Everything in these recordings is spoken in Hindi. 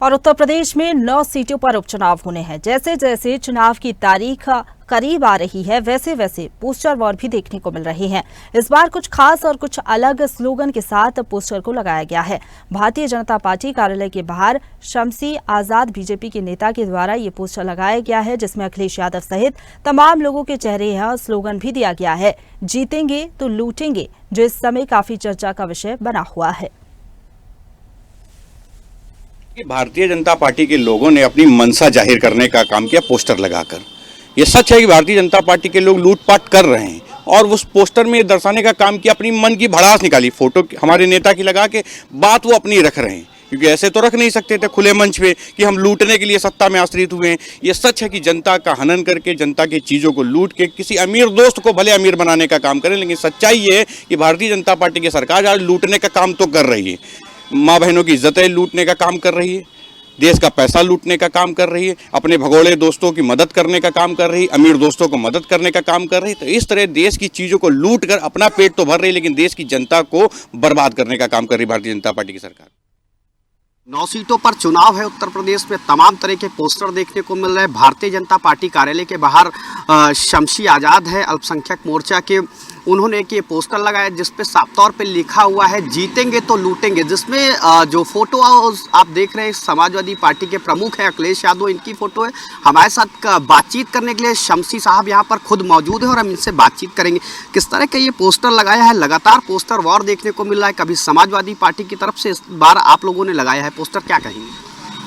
और उत्तर प्रदेश में 9 सीटों पर उपचुनाव होने हैं। जैसे जैसे चुनाव की तारीख करीब आ रही है, वैसे वैसे पोस्टर वॉर भी देखने को मिल रहे हैं। इस बार कुछ खास और कुछ अलग स्लोगन के साथ पोस्टर को लगाया गया है। भारतीय जनता पार्टी कार्यालय के बाहर शमसी आजाद बीजेपी के नेता के द्वारा ये पोस्टर लगाया गया है, जिसमें अखिलेश यादव सहित तमाम लोगों के चेहरे हैं और स्लोगन भी दिया गया है, जीतेंगे तो लूटेंगे, जो इस समय काफी चर्चा का विषय बना हुआ है। भारतीय जनता पार्टी के लोगों ने अपनी मनसा जाहिर करने का काम किया पोस्टर लगाकर। ये सच है कि भारतीय जनता पार्टी के लोग लूटपाट कर रहे हैं और उस पोस्टर में दर्शाने का काम किया, अपनी मन की भड़ास निकाली, फोटो हमारे नेता की लगा के बात वो अपनी रख रहे हैं, क्योंकि ऐसे तो रख नहीं सकते थे खुले मंच पे कि हम लूटने के लिए सत्ता में आश्रित हुए हैं। ये सच है कि जनता का हनन करके, जनता की चीज़ों को लूट के किसी अमीर दोस्त को भले अमीर बनाने का काम करें, लेकिन सच्चाई ये है कि भारतीय जनता पार्टी की सरकार आज लूटने का काम तो कर रही है। माँ बहनों की इज्जतें लूटने का काम कर रही है, देश का पैसा लूटने का काम कर रही है, अपने भगोड़े दोस्तों की मदद करने का काम कर रही है, अमीर दोस्तों को मदद करने का काम कर रही है। तो इस तरह देश की चीज़ों को लूट कर अपना पेट तो भर रही है, लेकिन देश की जनता को बर्बाद करने का काम कर रही है भारतीय जनता पार्टी की सरकार। 9 सीटों पर चुनाव है उत्तर प्रदेश में। तमाम तरह के पोस्टर देखने को मिल रहे हैं। भारतीय जनता पार्टी कार्यालय के बाहर शमसी आजाद है अल्पसंख्यक मोर्चा के, उन्होंने एक ये पोस्टर लगाया जिसपे साफ तौर पे लिखा हुआ है जीतेंगे तो लूटेंगे, जिसमें जो फोटो आप देख रहे हैं समाजवादी पार्टी के प्रमुख हैं अखिलेश यादव, इनकी फोटो है। हमारे साथ बातचीत करने के लिए शमसी साहब यहाँ पर खुद मौजूद है और हम इनसे बातचीत करेंगे। किस तरह का ये पोस्टर लगाया है? लगातार पोस्टर वॉर देखने को मिल रहा है, कभी समाजवादी पार्टी की तरफ से, इस बार आप लोगों ने लगाया है पोस्टर, क्या कहेंगे?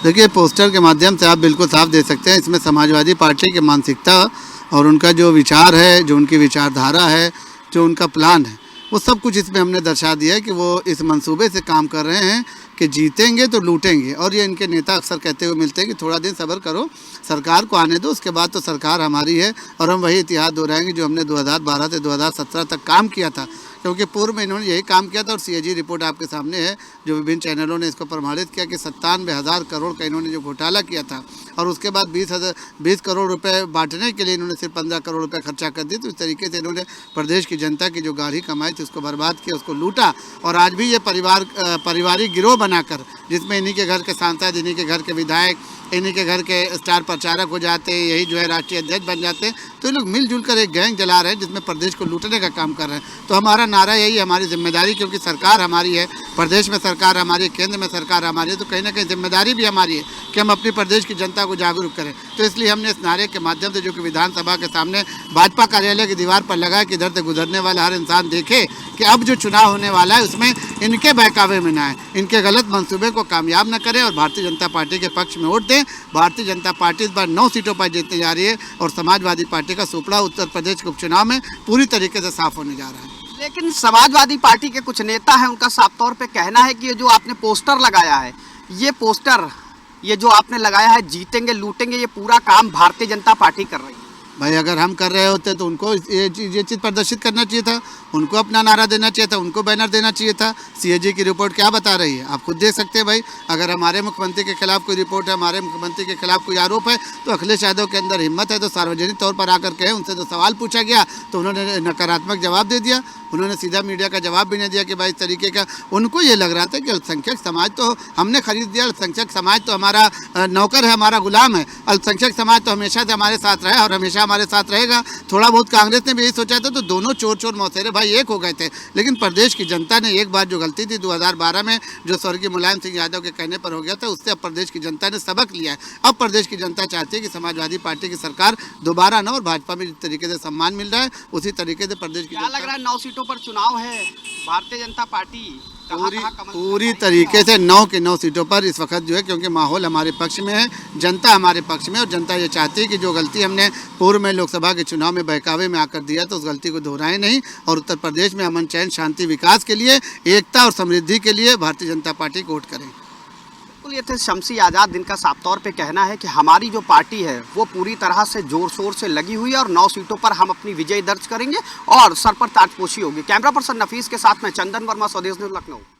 देखिए, पोस्टर के माध्यम से आप बिल्कुल साफ दे सकते हैं, इसमें समाजवादी पार्टी की मानसिकता और उनका जो विचार है, जो उनकी विचारधारा है, जो उनका प्लान है, वो सब कुछ इसमें हमने दर्शा दिया है कि वो इस मंसूबे से काम कर रहे हैं कि जीतेंगे तो लूटेंगे। और ये इनके नेता अक्सर कहते हुए मिलते हैं कि थोड़ा दिन सब्र करो, सरकार को आने दो, उसके बाद तो सरकार हमारी है। और हम वही इतिहास दोहराएंगे जो हमने 2012 से 2017 तक काम किया था, क्योंकि पूर्व में इन्होंने यही काम किया था। और CAG रिपोर्ट आपके सामने है, जो विभिन्न चैनलों ने इसको प्रमाणित किया कि 97,000 करोड़ का इन्होंने जो घोटाला किया था, और उसके बाद 20 करोड़ रुपए बांटने के लिए इन्होंने सिर्फ 15 करोड़ रुपए खर्चा कर दिए। तो इस तरीके से इन्होंने प्रदेश की जनता की जो गाढ़ी कमाई थी उसको बर्बाद किया, उसको लूटा। और आज भी ये पारिवारिक गिरोह बनाकर, जिसमें इन्हीं के घर के सांसद, इन्हीं के घर के विधायक, इन्हीं के घर के स्टार प्रचारक हो जाते हैं, यही जो है राष्ट्रीय अध्यक्ष बन जाते हैं। तो ये लोग मिलजुल कर एक गैंग चला रहे हैं जिसमें प्रदेश को लूटने का काम कर रहे हैं। तो हमारा नारा यही है, हमारी जिम्मेदारी, क्योंकि सरकार हमारी है, प्रदेश में सरकार हमारी है, केंद्र में सरकार हमारी है, तो कहीं ना कहीं जिम्मेदारी भी हमारी है कि हम अपनी प्रदेश की जनता को जागरूक करें। तो इसलिए हमने इस नारे के माध्यम से, जो कि विधानसभा के सामने भाजपा कार्यालय की दीवार पर लगा कि इधर से गुजरने वाला हर इंसान देखे कि अब जो चुनाव होने वाला है उसमें इनके बहकावे में ना आए, इनके गलत मंसूबे को कामयाब न करें और भारतीय जनता पार्टी के पक्ष में वोट दें। भारतीय जनता पार्टी इस बार 9 सीटों पर जीतने जा रही है और समाजवादी पार्टी का सुपड़ा उत्तर प्रदेश के उपचुनाव में पूरी तरीके से साफ होने जा रहा है। लेकिन समाजवादी पार्टी के कुछ नेता हैं, उनका साफ तौर पे कहना है कि ये जो आपने पोस्टर लगाया है, ये पोस्टर, ये जो आपने लगाया है जीतेंगे लूटेंगे, ये पूरा काम भारतीय जनता पार्टी कर रही है। भाई, अगर हम कर रहे होते तो उनको ये चीज़ प्रदर्शित करना चाहिए था, उनको अपना नारा देना चाहिए था, उनको बैनर देना चाहिए था। CAG की रिपोर्ट क्या बता रही है आप खुद देख सकते हैं। भाई, अगर हमारे मुख्यमंत्री के खिलाफ कोई रिपोर्ट है, हमारे मुख्यमंत्री के खिलाफ कोई आरोप है, तो अखिलेश यादव के अंदर हिम्मत है तो सार्वजनिक तौर पर आकर कहें। उनसे तो सवाल पूछा गया तो उन्होंने नकारात्मक जवाब दे दिया, उन्होंने सीधा मीडिया का जवाब भी नहीं दिया कि भाई इस तरीके का। उनको ये लग रहा था कि अल्पसंख्यक समाज तो हमने खरीद दिया, अल्पसंख्यक समाज तो हमारा नौकर है, हमारा गुलाम है, अल्पसंख्यक समाज तो हमेशा से हमारे साथ रहा है और हमेशा हमारे साथ रहेगा। थोड़ा बहुत कांग्रेस ने भी यही सोचा था, तो दोनों चोर मौसेरे भाई एक हो गए थे। लेकिन प्रदेश की जनता ने एक बार जो गलती थी 2012 में, जो स्वर्गीय मुलायम सिंह यादव के कहने पर हो गया था, उससे अब प्रदेश की जनता ने सबक लिया है। अब प्रदेश की जनता चाहती है कि समाजवादी पार्टी की सरकार दोबारा न, और भाजपा में जिस तरीके से सम्मान मिल रहा है उसी तरीके से प्रदेश की, क्या लग रहा है 9 सीटों पर चुनाव है, भारतीय जनता पार्टी पूरी तरीके से 9 की 9 सीटों पर इस वक्त जो है, क्योंकि माहौल हमारे पक्ष में है, जनता हमारे पक्ष में, और जनता ये चाहती है कि जो गलती हमने पूर्व में लोकसभा के चुनाव में बहकावे में आकर दिया तो उस गलती को दोहराएं नहीं, और उत्तर प्रदेश में अमन, चैन, शांति, विकास के लिए, एकता और समृद्धि के लिए भारतीय जनता पार्टी को वोट करें। ये थे शमसी आजाद, जिनका साफ तौर पे कहना है कि हमारी जो पार्टी है वो पूरी तरह से जोर शोर से लगी हुई है और 9 सीटों पर हम अपनी विजय दर्ज करेंगे और सर पर ताजपोशी होगी। कैमरा पर्सन नफीस के साथ में चंदन वर्मा, स्वदेश न्यूज़, लखनऊ।